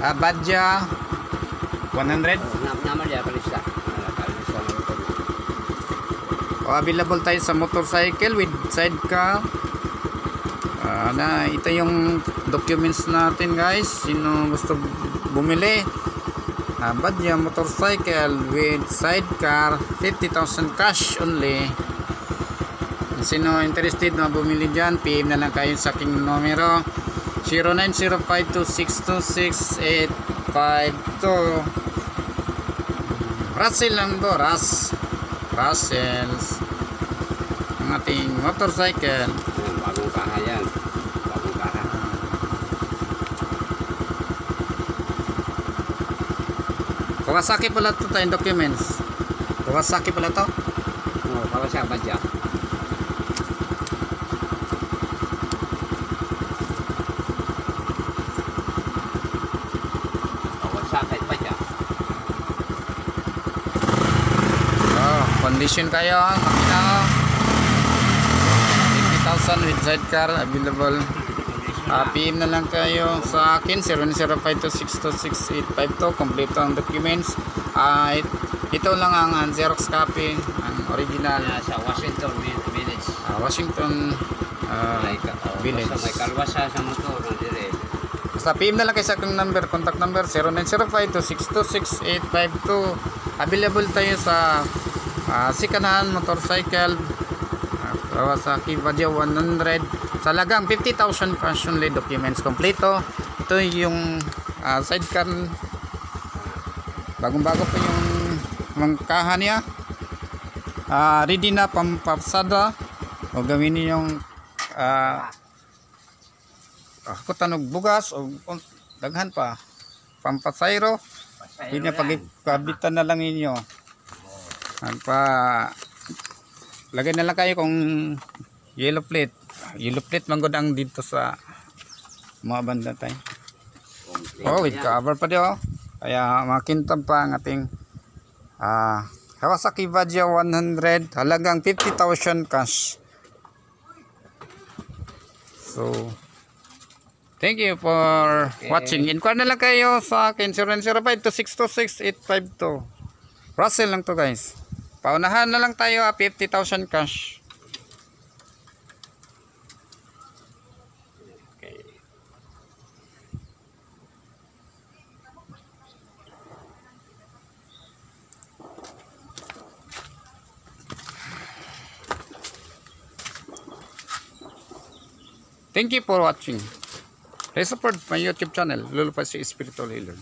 Badja 100. Naman dia palista. Available tayo sa motorcycle with sidecar. Ito yung documents natin guys. Sino gusto bumili? Badja motorcycle with sidecar, 50,000 cash only. Sino interested na bumili dyan, PM na lang kayo sa aking numero 0905262682. Russell lang do, Russells ang ating motorcycle. Bagong kaha yan. Bagong kaha. Kawasaki pala ito tayong documents. Kawasaki pala to. Kawasaki Badja. Kawasaki Badja. Condition kayo, makina 50,000 with sidecar available. PM na lang kayo sa akin 0905262682. Complete ang documents. Ito lang ang Xerox copy, ang original Sa Washington Village. Washington Village. Sa may kalwasa sa motor na dire. Basta PM na lang kayo sa aking number, contact number 0905262682. Available tayo sa Sikanan motorcycle, Kawasaki Badja 100 sa lagang 50,000 cash only, documents kompleto. Ito yung sidecar, bagong-bago pa yung mangkahan niya. Ready na pampapsada o gawin niyo yung tanog bugas o daghan pa pampasayro. Hindi na pagkabitan na lang ninyo. Lagay na lang kayo kung yellow plate manggod ang dito sa mga banda tayo. With cover pa dio. Kaya makintab pa ang ating Kawasaki Badja 100, halagang 50,000 cash. So thank you for watching. Inquire na lang kayo sa akin 0905262682. Russell lang to guys. Paunahan na lang tayo 50,000 cash. Okay. Thank you for watching. Please support my YouTube channel, Lolo Pasi Spiritual Healer.